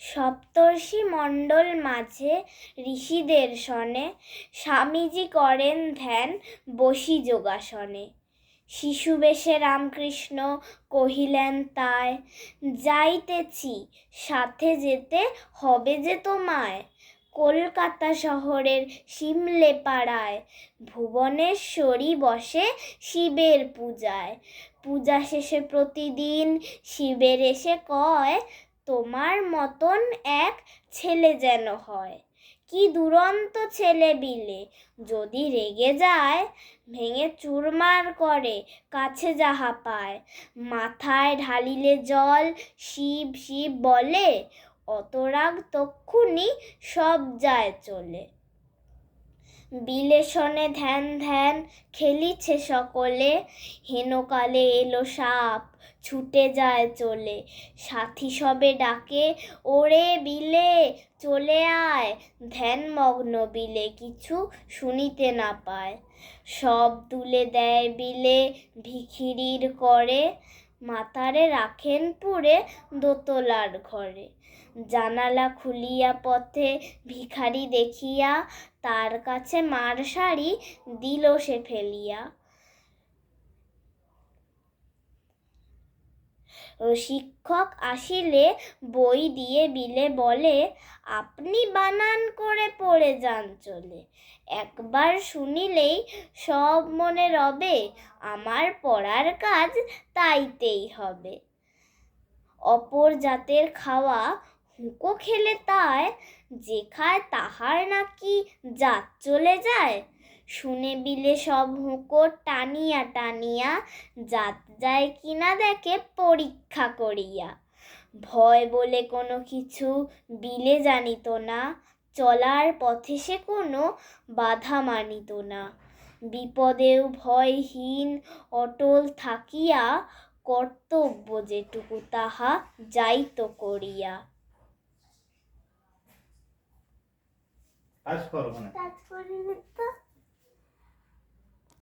সপ্তর্ষি মণ্ডল মাঝে ঋষিদের শনে স্বামীজি করেন ধ্যান বসি যোগাসনে। শিশু বেশে রামকৃষ্ণ কহিলেন তাই, যাইতেছি সাথে যেতে হবে যে তোমায়। কলকাতা শহরের সিমলে পাড়ায় ভুবনেশ্বরী বসে শিবের পূজায়। পূজা শেষে প্রতিদিন শিবের এসে কয়, তোমার মতন এক ছেলে যেন হয়। কি দুরন্ত ছেলে বিলে, যদি রেগে যায় ভেঙে চুরমার করে কাছে যাহা পায়। মাথায় ঢালিলে জল শিব শিব বলে, অত রাগ তক্ষুনি সব যায় চলে। বিলেসনে ধ্যান ধ্যান খেলিছে সকলে, হেনকালে এলো সাপ ছুটে যায় চলে। সাথী সবে ডাকে, ওরে বিলে চলে আয়, ধ্যানমগ্ন বিলে কিছু শুনিতে না পায়। সব তুলে দেয় বিলে ভিখিরির করে, মাতারে রাখেন পুরে দোতলার ঘরে। জানালা খুলিয়া পথে ভিখারি দেখিয়া, তার কাছে মার শাড়ি দিল সে ফেলিয়া। শিক্ষক আসিলে বই দিয়ে বিলে বলে, আপনি বানান করে পড়ে যান চলে। একবার শুনিলেই সব মনে রবে, আমার পড়ার কাজ তাইতেই হবে। অপর জাতের খাওয়া হুঁকো খেলে তাই, যে খায় তাহার নাকি জাত চলে যায়। শুনে বিলে সব হুঁকো টানিয়া টানিয়া, জাত যায় কিনা দেখে পরীক্ষা করিয়া। ভয় বলে কোনো কিছু বিলে জানিত না, চলার পথে সে কোনো বাধা মানিত না। বিপদেও ভয়হীন অটল থাকিয়া, কর্তব্য যেটুকু তাহা যাইত করিয়া। কাজ করিনি তো।